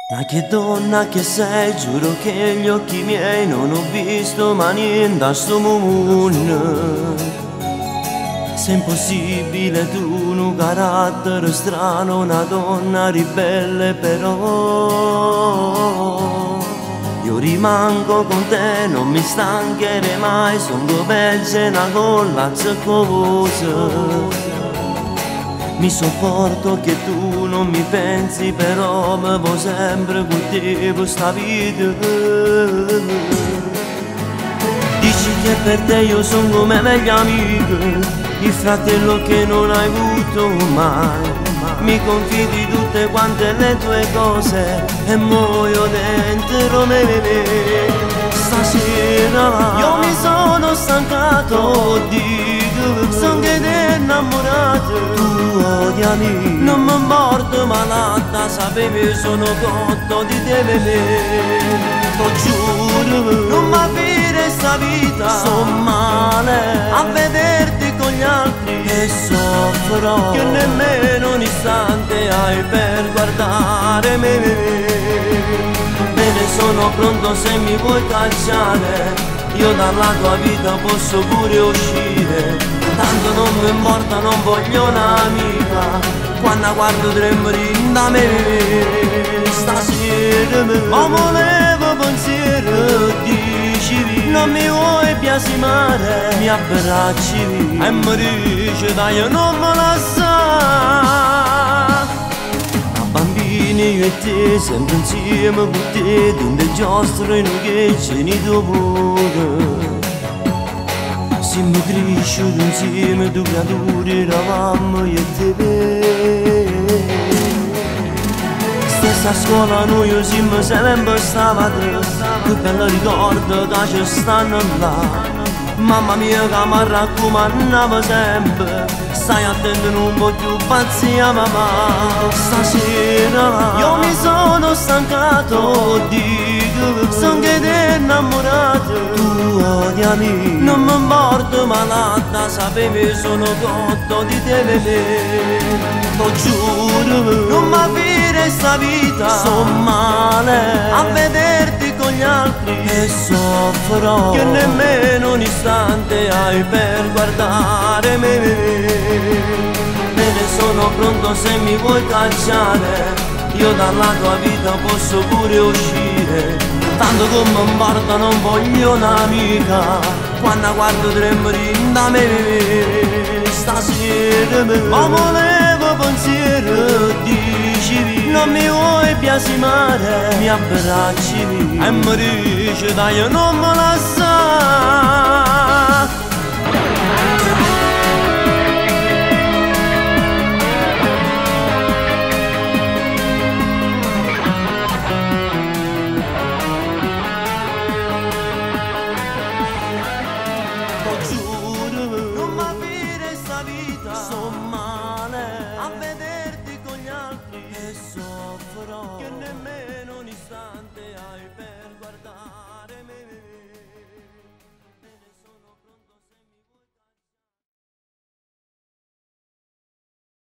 Ma che donna che sei, giuro che gli occhi miei non ho visto mai niente a sto mondo. Se è impossibile tu, un carattere strano, una donna ribelle però io rimango con te, non mi stancherei mai, son due pezze, una colla zeccosa. Mi sopporto che tu non mi pensi, però mi vuoi sempre con te questa vita. Dici che per te io sono come meglio amico, il fratello che non hai avuto mai. Mi confidi tutte quante le tue cose e muoio dentro me. Stasera io mi sono stancato di sono che t'è innamorato. Tu odiami, non mi morto malata, sapevi sono cotto di te lo giuro, non mi avere sta vita, son male a vederti con gli altri e soffro che nemmeno un istante hai per guardare me. Me ne sono pronto se mi vuoi cacciare, io dalla tua vita posso pure uscire, tanto non mi importa, non voglio un'amica, quando guardo tremoli da me. Stasera mi volevo pensiero, dicevi non mi vuoi biasimare, mi abbracci e mi dici dai non me la sa. Bambini io e te, sempre insieme con te, dentro giostre noi che ce ne dovore. Siamo cresciuti insieme, due creature eravamo io e te. Stessa scuola noi siamo sempre stati, che bello ricordo che ci stanno là. Mamma mia che mi raccomandava sempre, stai attento non voglio pazzia mamma. Stasera io mi sono stancato, dico, son che t'è innamorato. Tu odiami, non mi morto malata, sapevi sono cotto di te. Lo giuro, non mi avere sta vita, son male a vederti con gli altri e soffro che nemmeno un istante hai per guardare me. Me ne sono pronto se mi vuoi cacciare, io dalla tua vita posso pure uscire, tanto come un morto non voglio un'amica, quando guardo tremoli da me. Stasera mi volevo pensiero, dicevi non mi vuoi biasimare, mi abbracci e mi dici dai non me la sa.